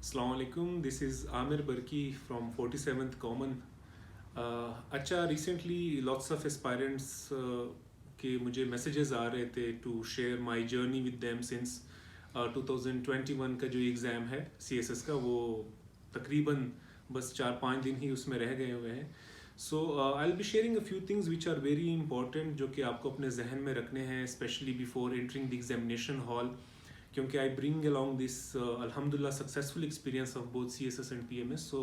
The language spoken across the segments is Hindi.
Assalamu alaikum. This is Amir Barki from 47th Common. अच्छा रिसेंटली लॉट्स ऑफ एस्पायरेंट्स के मुझे मैसेजेस आ रहे थे to share my journey with them since 2021 का जो एग्ज़ाम है CSS का वो तकरीबन बस 4-5 दिन ही उसमें रह गए हुए हैं. So I will be sharing a few things which are very important जो कि आपको अपने जहन में रखने हैं specially before entering the examination hall, क्योंकि आई ब्रिंग अलॉन्ग दिस अल्हम्दुलिल्लाह successful experience of both CSS and PMS. So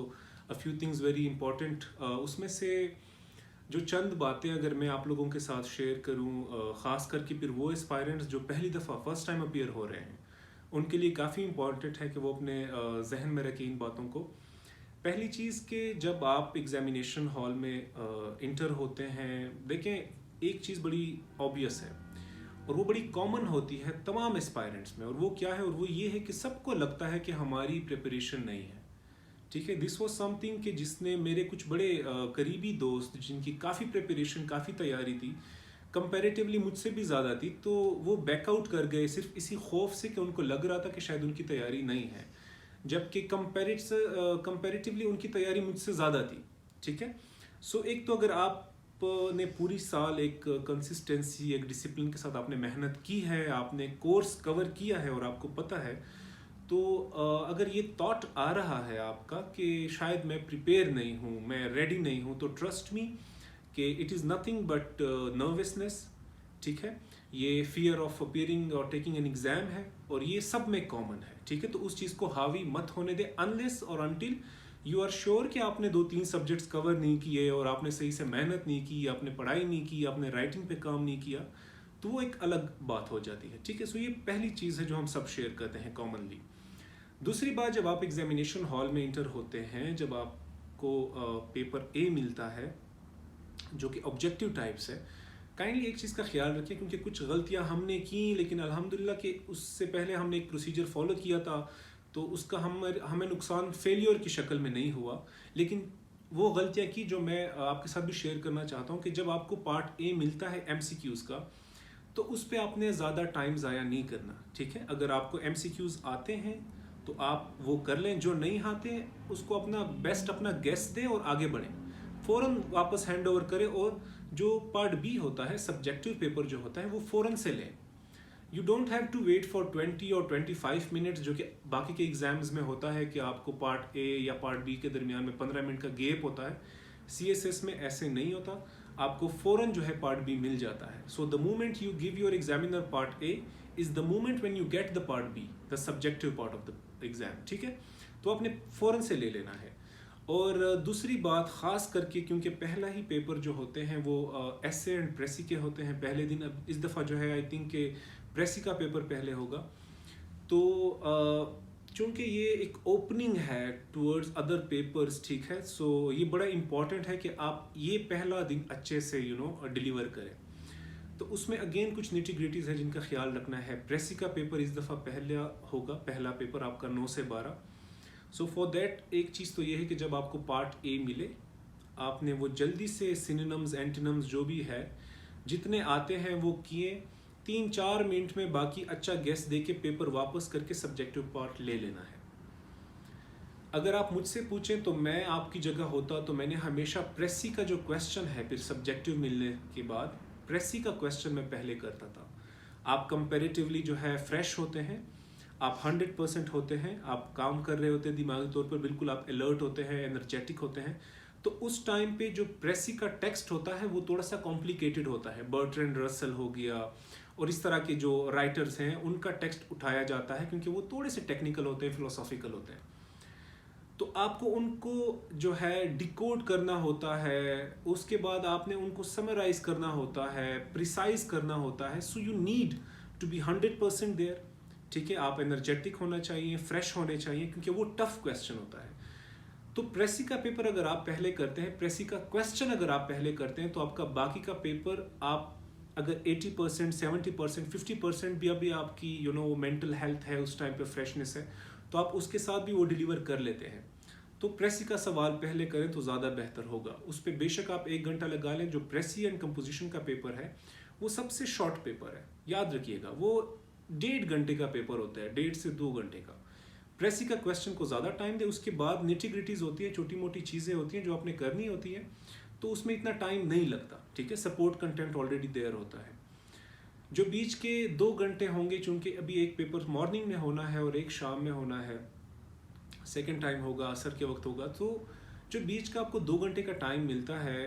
a few things very important. उसमें से जो चंद बातें अगर मैं आप लोगों के साथ शेयर करूं, ख़ास करके फिर वो एस्पायरेंट्स जो पहली दफ़ा फर्स्ट टाइम अपीयर हो रहे हैं उनके लिए काफ़ी इंपॉर्टेंट है कि वो अपने जहन में रखें इन बातों को. पहली चीज़ कि जब आप एग्जामिनेशन हॉल में इंटर होते हैं, देखें एक चीज़ बड़ी ऑब्वियस है और वो बड़ी कॉमन होती है तमाम एस्पायरेंट्स में, और वो क्या है, और वो ये है कि सबको लगता है कि हमारी प्रिपरेशन नहीं है. ठीक है, दिस वॉज समथिंग कि जिसने मेरे कुछ बड़े करीबी दोस्त जिनकी काफ़ी प्रिपरेशन काफ़ी तैयारी थी, कंपैरेटिवली मुझसे भी ज़्यादा थी, तो वो बैकआउट कर गए सिर्फ इसी खौफ से कि उनको लग रहा था कि शायद उनकी तैयारी नहीं है, जबकि कंपैरेटिवली उनकी तैयारी मुझसे ज़्यादा थी. ठीक है, सो एक तो अगर आप ने पूरी साल एक कंसिस्टेंसी एक डिसिप्लिन के साथ आपने मेहनत की है, आपने कोर्स कवर किया है और आपको पता है, तो अगर ये थॉट आ रहा है आपका कि शायद मैं प्रिपेयर नहीं हूँ, मैं रेडी नहीं हूँ, तो ट्रस्ट मी कि it is nothing but nervousness. ठीक है, ये फियर ऑफ अपियरिंग और टेकिंग एन एग्ज़ाम है और ये सब में कॉमन है. ठीक है, तो उस चीज़ को हावी मत होने दे अनलेस और अनटिल यू आर श्योर कि आपने 2-3 सब्जेक्ट्स कवर नहीं किए और आपने सही से मेहनत नहीं की, आपने पढ़ाई नहीं की, आपने राइटिंग पे काम नहीं किया, तो वो एक अलग बात हो जाती है. ठीक है, सो ये पहली चीज़ है जो हम सब शेयर करते हैं कॉमनली. दूसरी बात, जब आप एग्जामिनेशन हॉल में इंटर होते हैं, जब आपको पेपर A मिलता है जो कि ऑब्जेक्टिव टाइप्स है, काइंडली एक चीज़ का ख्याल रखें, क्योंकि कुछ गलतियां हमने की लेकिन अल्हम्दुलिल्लाह कि उससे पहले हमने एक प्रोसीजर फॉलो किया था, तो उसका हमें नुकसान फेलियर की शक्ल में नहीं हुआ. लेकिन वो गलतियां की जो मैं आपके साथ भी शेयर करना चाहता हूँ कि जब आपको पार्ट A मिलता है MCQs का, तो उस पर आपने ज़्यादा टाइम ज़ाया नहीं करना. ठीक है, अगर आपको MCQs आते हैं तो आप वो कर लें, जो नहीं आते उसको अपना बेस्ट अपना गेस दें और आगे बढ़ें, फ़ौरन वापस हैंड ओवर करें, और जो पार्ट B होता है सब्जेक्टिव पेपर जो होता है वो फ़ौरन से लें. You don't have to wait for 20 और 25 मिनट्स जो कि बाकी के एग्जाम्स में होता है कि आपको पार्ट A या पार्ट B के दरमियान में 15 मिनट का गैप होता है. CSS में ऐसे नहीं होता, आपको फ़ौरन जो है पार्ट B मिल जाता है. So the moment you give your examiner part A is the moment when you get the part B, the subjective part of the exam. ठीक है, तो आपने फ़ौरन से ले लेना है. और दूसरी बात, ख़ास करके क्योंकि पहला ही पेपर जो होते हैं वो एसे एंड प्रेसी के होते हैं पहले दिन. अब इस दफ़ा जो है आई थिंक के प्रेसी का पेपर पहले होगा, तो चूँकि ये एक ओपनिंग है टूवर्ड्स अदर पेपर्स. ठीक है, सो ये बड़ा इम्पॉर्टेंट है कि आप ये पहला दिन अच्छे से डिलीवर करें. तो उसमें अगेन कुछ निटी ग्रिटीज़ है जिनका ख्याल रखना है. प्रेसी का पेपर इस दफ़ा पहला होगा, पहला पेपर आपका 9 से 12. सो फॉर देट एक चीज़ तो ये है कि जब आपको पार्ट A मिले, आपने वो जल्दी से सिनोनिम्स एंटोनिम्स जो भी है जितने आते हैं वो किए, 3-4 मिनट में बाकी अच्छा गेस दे के पेपर वापस करके सब्जेक्टिव पार्ट ले लेना है. अगर आप मुझसे पूछें तो मैं आपकी जगह होता तो मैंने हमेशा प्रेसी का जो क्वेश्चन है फिर सब्जेक्टिव मिलने के बाद प्रेसी का क्वेश्चन मैं पहले करता था. आप कंपैरेटिवली जो है फ्रेश होते हैं, आप 100% होते हैं, आप काम कर रहे होते हैं दिमागी तौर पर, बिल्कुल आप अलर्ट होते हैं, एनर्जेटिक होते हैं, तो उस टाइम पे जो प्रेसी का टेक्स्ट होता है वो थोड़ा सा कॉम्प्लिकेटेड होता है. बर्ट्रैंड रसल हो गया और इस तरह के जो राइटर्स हैं उनका टेक्स्ट उठाया जाता है क्योंकि वो थोड़े से टेक्निकल होते हैं, फिलोसॉफिकल होते हैं, तो आपको उनको जो है डिकोड करना होता है, उसके बाद आपने उनको समराइज करना होता है, प्रिसाइज करना होता है. So you need to be 100% there. ठीक है, आप एनर्जेटिक होना चाहिए, फ्रेश होने चाहिए, क्योंकि वो टफ क्वेश्चन होता है. तो प्रेसी का पेपर अगर आप पहले करते हैं, प्रेसी का क्वेश्चन अगर आप पहले करते हैं, तो आपका बाकी का पेपर आप अगर 80%, 70%, 50% भी अभी आपकी मेंटल हेल्थ है, उस टाइम पे फ्रेशनेस है, तो आप उसके साथ भी वो डिलीवर कर लेते हैं. तो प्रेसी का सवाल पहले करें तो ज़्यादा बेहतर होगा. उस पर बेशक आप 1 घंटा लगा लें. जो प्रेसी एंड कंपोजिशन का पेपर है वो सबसे शॉर्ट पेपर है, याद रखिएगा. वो 1.5 घंटे का पेपर होता है, 1.5 से 2 घंटे का. प्रेसी का क्वेश्चन को ज़्यादा टाइम दे, उसके बाद निटी-ग्रिटीज़ होती है, छोटी मोटी चीज़ें होती हैं जो आपने करनी होती है, तो उसमें इतना टाइम नहीं लगता, ठीक है। सपोर्ट कंटेंट ऑलरेडी देयर होता है। जो बीच के 2 घंटे होंगे, चूंकि अभी एक पेपर मॉर्निंग में होना है और एक शाम में होना है, सेकेंड टाइम होगा असर के वक्त होगा, तो जो बीच का आपको 2 घंटे का टाइम मिलता है,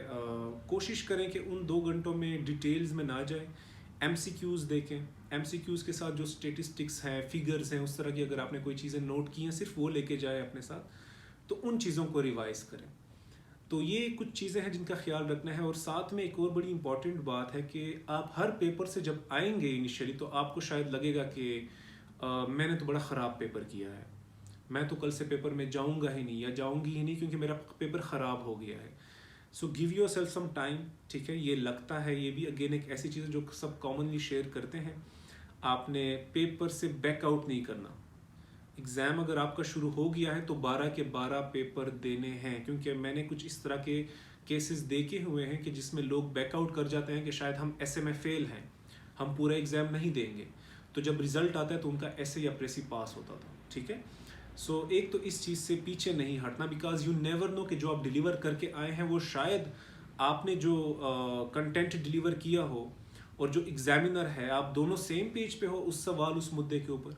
कोशिश करें कि उन 2 घंटों में डिटेल्स में ना जाए, MCQs देखें। MCQs के साथ जो स्टेटिस्टिक्स हैं, फिगर्स हैं, उस तरह की अगर आपने कोई चीज़ें नोट की हैं, सिर्फ वो लेके जाए अपने साथ, तो उन चीज़ों को रिवाइज करें। तो ये कुछ चीज़ें हैं जिनका ख्याल रखना है। और साथ में एक और बड़ी इंपॉर्टेंट बात है कि आप हर पेपर से जब आएंगे इनिशियली, तो आपको शायद लगेगा कि मैंने तो बड़ा ख़राब पेपर किया है, मैं तो कल से पेपर में जाऊंगा ही नहीं या जाऊंगी ही नहीं क्योंकि मेरा पेपर ख़राब हो गया है। So give yourself some time, ठीक है। ये लगता है, ये भी अगेन एक ऐसी चीज़ है जो सब कॉमनली शेयर करते हैं। आपने पेपर से बैकआउट नहीं करना। एग्ज़ाम अगर आपका शुरू हो गया है तो 12 के 12 पेपर देने हैं, क्योंकि मैंने कुछ इस तरह के केसेस देखे हुए हैं कि जिसमें लोग बैकआउट कर जाते हैं कि शायद हम ऐसे में फ़ेल हैं, हम पूरा एग्ज़ाम नहीं देंगे, तो जब रिज़ल्ट आता है तो उनका ऐसे या प्रेसी पास होता था, ठीक है। सो एक तो इस चीज़ से पीछे नहीं हटना, बिकॉज यू नेवर नो कि जो आप डिलीवर करके आए हैं वो शायद आपने जो कंटेंट डिलीवर किया हो और जो एग्जामिनर है, आप दोनों सेम पेज पे हो उस सवाल उस मुद्दे के ऊपर।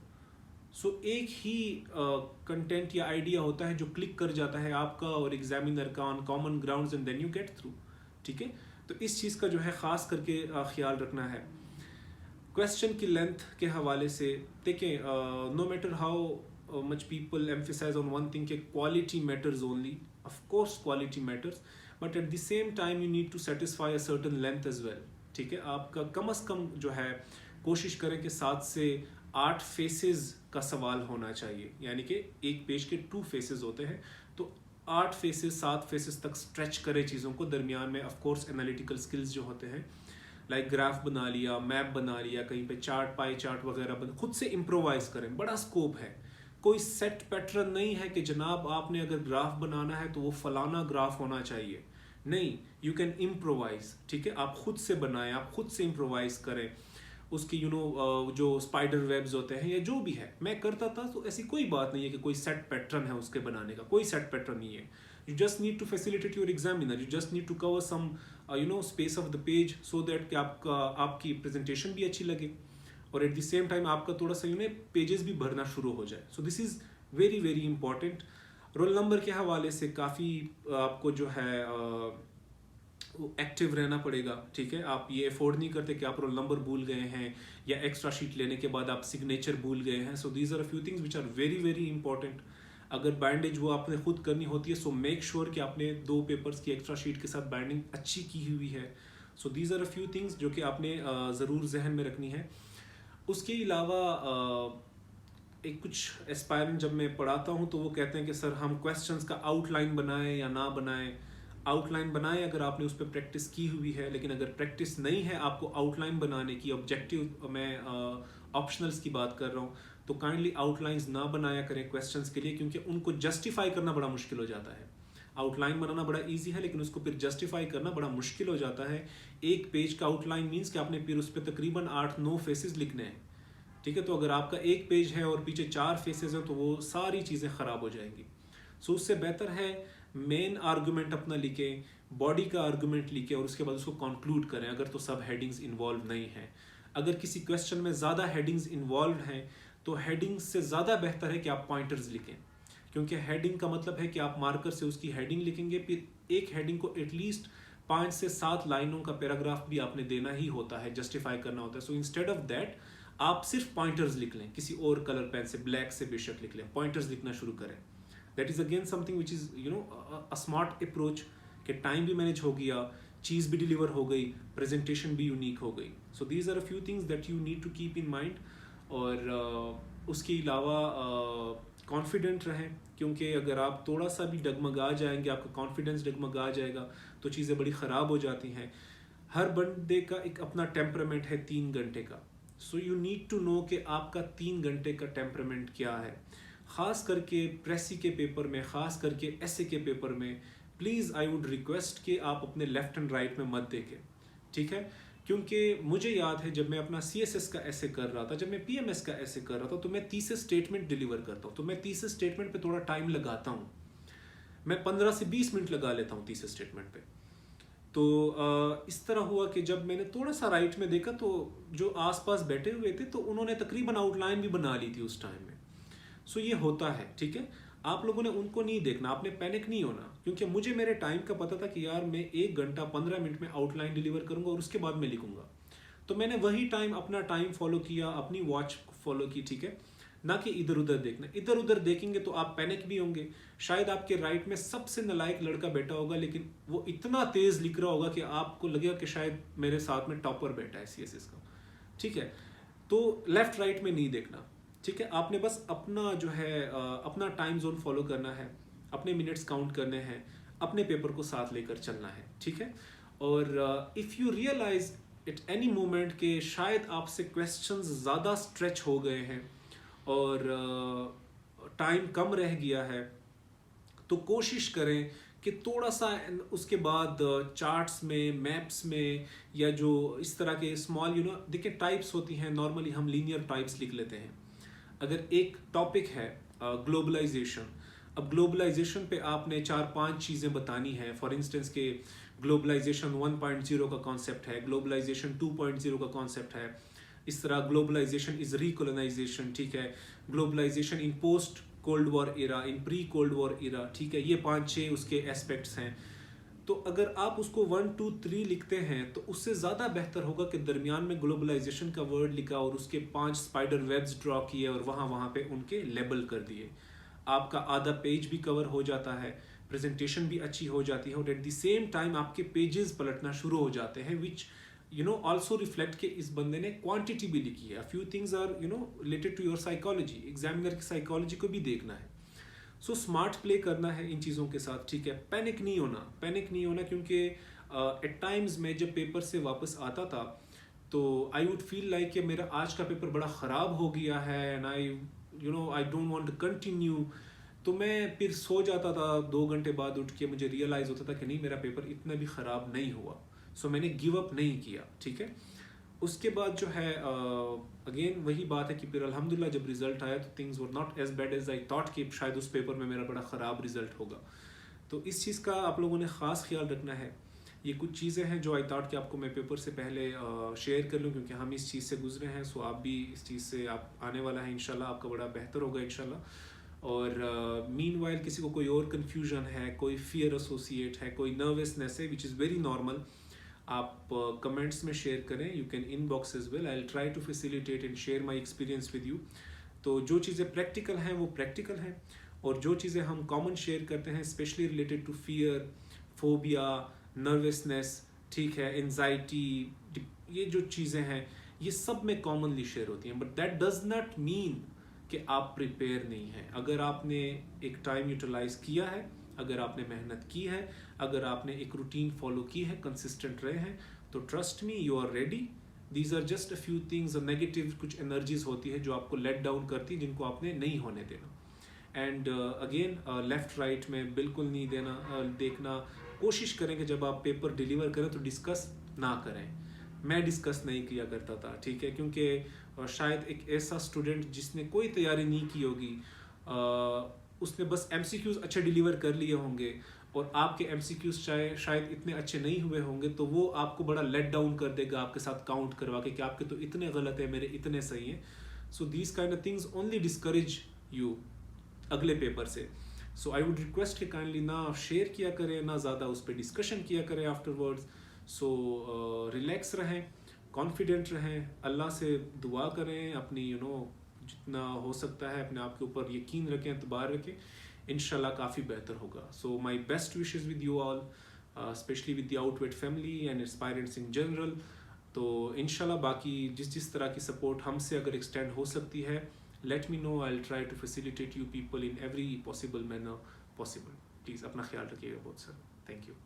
सो एक ही कंटेंट या आइडिया होता है जो क्लिक कर जाता है आपका और एग्जामिनर का on common grounds and then you get through, ठीक है। तो इस चीज़ का जो है ख़ास करके ख्याल रखना है। क्वेश्चन की लेंथ के हवाले से देखें, no matter how much people emphasize on one thing कि quality matters only, of course quality matters, but at the same time you need to satisfy a certain length as well, ठीक है। आपका कम से कम जो है कोशिश करें कि 7 से 8 फेसेस का सवाल होना चाहिए, यानी कि एक पेज के 2 फेसेस होते हैं, तो 8 फेसेस 7 फेसेस तक स्ट्रेच करें चीज़ों को। दरमियान में ऑफ कोर्स एनालिटिकल स्किल्स जो होते हैं, लाइक ग्राफ बना लिया, मैप बना लिया, कहीं पे चार्ट, पाई चार्ट वगैरह खुद से इम्प्रोवाइज करें, बड़ा स्कोप है। कोई सेट पैटर्न नहीं है कि जनाब आपने अगर ग्राफ बनाना है तो वो फलाना ग्राफ होना चाहिए, नहीं, यू कैन इम्प्रोवाइज, ठीक है। आप खुद से बनाएं, आप खुद से इम्प्रोवाइज करें उसकी जो स्पाइडर वेब्स होते हैं या जो भी है, मैं करता था, तो ऐसी कोई बात नहीं है कि कोई सेट पैटर्न है उसके बनाने का, कोई सेट पैटर्न नहीं है। You just need to facilitate your examiner, you just need to cover some space of the page so that कि आपकी प्रेजेंटेशन भी अच्छी लगे और एट द सेम टाइम आपका थोड़ा सा पेजेस भी भरना शुरू हो जाए। So this is very very important. Roll number के हवाले से काफ़ी आपको जो है एक्टिव रहना पड़ेगा, ठीक है। आप ये अफोर्ड नहीं करते कि आप रोल नंबर भूल गए हैं या एक्स्ट्रा शीट लेने के बाद आप सिग्नेचर भूल गए हैं। So these are a few things which are very very important. अगर बाइंडेज वो आपने खुद करनी होती है, सो मेक श्योर कि आपने 2 पेपर्स की एक्स्ट्रा शीट के साथ बाइंडिंग अच्छी की हुई है। So these are a few things जो कि आपने ज़रूर जहन में रखनी है। उसके अलावा एक कुछ एस्पायरेंट जब मैं पढ़ाता हूँ तो वो कहते हैं कि सर हम क्वेश्चंस का आउटलाइन बनाएं या ना बनाएं। आउटलाइन बनाएं अगर आपने उस पर प्रैक्टिस की हुई है, लेकिन अगर प्रैक्टिस नहीं है आपको आउटलाइन बनाने की, ऑब्जेक्टिव मैं ऑप्शनल्स की बात कर रहा हूँ, तो काइंडली आउटलाइंस ना बनाया करें क्वेश्चंस के लिए, क्योंकि उनको जस्टिफाई करना बड़ा मुश्किल हो जाता है। आउटलाइन बनाना बड़ा इजी है, लेकिन उसको फिर जस्टिफाई करना बड़ा मुश्किल हो जाता है। एक पेज का आउटलाइन मीन्स कि आपने फिर उस पर तकरीबन 8-9 फेसेस लिखने हैं, ठीक है। तो अगर आपका एक पेज है और पीछे 4 फेसेस हैं तो वो सारी चीज़ें ख़राब हो जाएंगी। सो उससे बेहतर है मेन आर्गूमेंट अपना लिखें, बॉडी का आर्गूमेंट लिखें और उसके बाद उसको कंक्लूड करें, अगर तो सब हेडिंग्स इन्वॉल्व नहीं हैं। अगर किसी क्वेश्चन में ज़्यादा हेडिंग्स इन्वॉल्व हैं तो हेडिंग्स से ज़्यादा बेहतर है कि आप पॉइंटर्स लिखें, क्योंकि हेडिंग का मतलब है कि आप मार्कर से उसकी हेडिंग लिखेंगे, फिर एक हेडिंग को एटलीस्ट 5 से 7 लाइनों का पैराग्राफ भी आपने देना ही होता है, जस्टिफाई करना होता है। सो इंस्टेड ऑफ दैट आप सिर्फ पॉइंटर्स लिख लें, किसी और कलर पेन से, ब्लैक से बेशक लिख लें, पॉइंटर्स लिखना शुरू करें। That is again something which is a smart approach, कि टाइम भी मैनेज हो गया, चीज़ भी डिलीवर हो गई, प्रेजेंटेशन भी यूनिक हो गई। So these are a few things that you need to keep in mind. और उसके अलावा कॉन्फिडेंट रहें, क्योंकि अगर आप थोड़ा सा भी डगमगा जाएंगे, आपका कॉन्फिडेंस डगमगा जाएगा तो चीज़ें बड़ी ख़राब हो जाती हैं। हर बंदे का एक अपना टेम्परामेंट है 3 घंटे का। So you need to know कि आपका 3 घंटे का टेम्परामेंट क्या है। ख़ास करके प्रेसी के पेपर में, ख़ास करके एसे के पेपर में, प्लीज़ आई वुड रिक्वेस्ट कि आप अपने लेफ़्ट एंड राइट में मत देखें, ठीक है। क्योंकि मुझे याद है जब मैं अपना CSS का ऐसे कर रहा था, जब मैं PMS का ऐसे कर रहा था, तो मैं तीसरे स्टेटमेंट डिलीवर करता हूँ, तो मैं तीसरे स्टेटमेंट पे थोड़ा टाइम लगाता हूँ, मैं 15 से 20 मिनट लगा लेता हूँ तीसरे स्टेटमेंट पे। तो इस तरह हुआ कि जब मैंने थोड़ा सा राइट में देखा तो जो आसपास बैठे हुए थे तो उन्होंने तकरीबन आउटलाइन भी बना ली थी उस टाइम में। सो ये होता है, ठीक है। आप लोगों ने उनको नहीं देखना, आपने पैनिक नहीं होना, क्योंकि मुझे मेरे टाइम का पता था कि यार मैं 1 घंटा 15 मिनट में आउटलाइन डिलीवर करूंगा और उसके बाद मैं लिखूंगा। तो मैंने वही टाइम, अपना टाइम फॉलो किया, अपनी वॉच फॉलो की, ठीक है। ना कि इधर उधर देखना, इधर उधर देखेंगे तो आप पैनिक भी होंगे। शायद आपके राइट में सबसे नालायक लड़का बैठा होगा, लेकिन वो इतना तेज लिख रहा होगा कि आपको लगेगा कि शायद मेरे साथ में टॉपर बैठा है CSS का, ठीक है। तो लेफ्ट राइट में नहीं देखना, ठीक है। आपने बस अपना जो है अपना टाइम जोन फॉलो करना है, अपने मिनट्स काउंट करने हैं, अपने पेपर को साथ लेकर चलना है, ठीक है। और if you realise at any moment के शायद आपसे क्वेश्चंस ज़्यादा स्ट्रेच हो गए हैं और टाइम कम रह गया है, तो कोशिश करें कि थोड़ा सा उसके बाद चार्ट्स में, मैप्स में, या जो इस तरह के स्मॉल देखिए टाइप्स होती हैं, नॉर्मली हम लीनियर टाइप्स लिख लेते हैं। अगर एक टॉपिक है ग्लोबलाइजेशन, अब ग्लोबलाइजेशन पे आपने 4-5 चीज़ें बतानी है। फॉर इंस्टेंस के ग्लोबलाइजेशन 1.0 का कॉन्सेप्ट है, ग्लोबलाइजेशन 2.0 का कॉन्सेप्ट है, इस तरह ग्लोबलाइजेशन इज रिकोलोनाइजेशन, ठीक है। Globalisation in post cold war era, in pre cold war era, ठीक है। ये 5-6 उसके एस्पेक्ट्स हैं। तो अगर आप उसको 1, 2, 3 लिखते हैं तो उससे ज़्यादा बेहतर होगा कि दरमियान में ग्लोबलाइजेशन का वर्ड लिखा और उसके 5 स्पाइडर वेब्स ड्रॉ किए और वहाँ पे उनके लेबल कर दिए। आपका आधा पेज भी कवर हो जाता है, प्रेजेंटेशन भी अच्छी हो जाती है, और एट द सेम टाइम आपके पेजेस पलटना शुरू हो जाते हैं, विच ऑल्सो रिफ्लेक्ट के इस बंदे ने क्वांटिटी भी लिखी है। Few things are related to your psychology, examiner की साइकोलॉजी को भी देखना है। सो स्मार्ट प्ले करना है इन चीज़ों के साथ, ठीक है। पैनिक नहीं होना, क्योंकि एट टाइम्स मैं जब पेपर से वापस आता था तो आई वुड फील लाइक कि मेरा आज का पेपर बड़ा ख़राब हो गया है and I don't want to continue. तो मैं फिर सो जाता था, 2 घंटे बाद उठ के मुझे रियलाइज़ होता था कि नहीं, मेरा पेपर इतना भी ख़राब नहीं हुआ। सो मैंने गिव अप नहीं किया, ठीक है। उसके बाद जो है अगेन वही बात है कि फिर अल्हम्दुलिल्लाह जब रिजल्ट आया तो things were not as bad as I thought कि शायद उस पेपर में मेरा बड़ा ख़राब रिजल्ट होगा। तो इस चीज़ का आप लोगों ने ख़ास ख्याल रखना है। ये कुछ चीज़ें हैं जो आई थॉट कि आपको मैं पेपर से पहले शेयर कर लूँ, क्योंकि हम इस चीज़ से गुजरे हैं। सो आप भी इस चीज़ से आप आने वाला है, इंशाल्लाह आपका बड़ा बेहतर होगा इंशाल्लाह। और मीनवाइल किसी को कोई और कन्फ्यूजन है, कोई फियर एसोसिएट है, कोई नर्वसनेस है, विच इज़ वेरी नॉर्मल, आप कमेंट्स में शेयर करें। You can inbox as well, I will try to facilitate and share my experience with you. तो जो चीज़ें प्रैक्टिकल हैं वो प्रैक्टिकल हैं, और जो चीज़ें हम कॉमन शेयर करते हैं specially related to fear, phobia, nervousness, ठीक है, एंजाइटी, ये जो चीज़ें हैं ये सब में कॉमनली शेयर होती हैं। But that does not mean कि आप प्रिपेयर नहीं हैं। अगर आपने एक टाइम यूटिलाइज किया है, अगर आपने मेहनत की है, अगर आपने एक रूटीन फॉलो की है, कंसिस्टेंट रहे हैं, तो trust me you are ready. These are just a few things, negative कुछ एनर्जीज होती है जो आपको लेट डाउन करती है, जिनको आपने नहीं होने देना। एंड अगेन लेफ्ट राइट में बिल्कुल नहीं देखना। कोशिश करें कि जब आप पेपर डिलीवर करें तो डिस्कस ना करें। मैं डिस्कस नहीं किया करता था, ठीक है, क्योंकि शायद एक ऐसा स्टूडेंट जिसने कोई तैयारी नहीं की होगी, उसने बस MCQs अच्छे डिलीवर कर लिए होंगे और आपके MCQs शायद इतने अच्छे नहीं हुए होंगे, तो वो आपको बड़ा लेट डाउन कर देगा आपके साथ काउंट करवा के कि आपके तो इतने गलत है, मेरे इतने सही हैं। So these kind of things only discourage you अगले पेपर से। सो आई वुड रिक्वेस्ट कि काइंडली ना शेयर किया करें, ना ज़्यादा उस पर डिस्कशन किया करें आफ्टरवर्ड्स। सो रिलैक्स रहें, कॉन्फिडेंट रहें, अल्लाह से दुआ करें, अपनी जितना हो सकता है अपने आप के ऊपर यकीन रखें, एतबार रखें, इंशाल्लाह काफ़ी बेहतर होगा। So my best wishes with you all, specially with the out weight family and aspirants in general. तो इंशाल्लाह बाकी जिस तरह की सपोर्ट हमसे अगर एक्सटेंड हो सकती है, let me know, I'll try to facilitate you people in every possible manner possible. Please अपना ख्याल रखिएगा बहुत सर, thank you.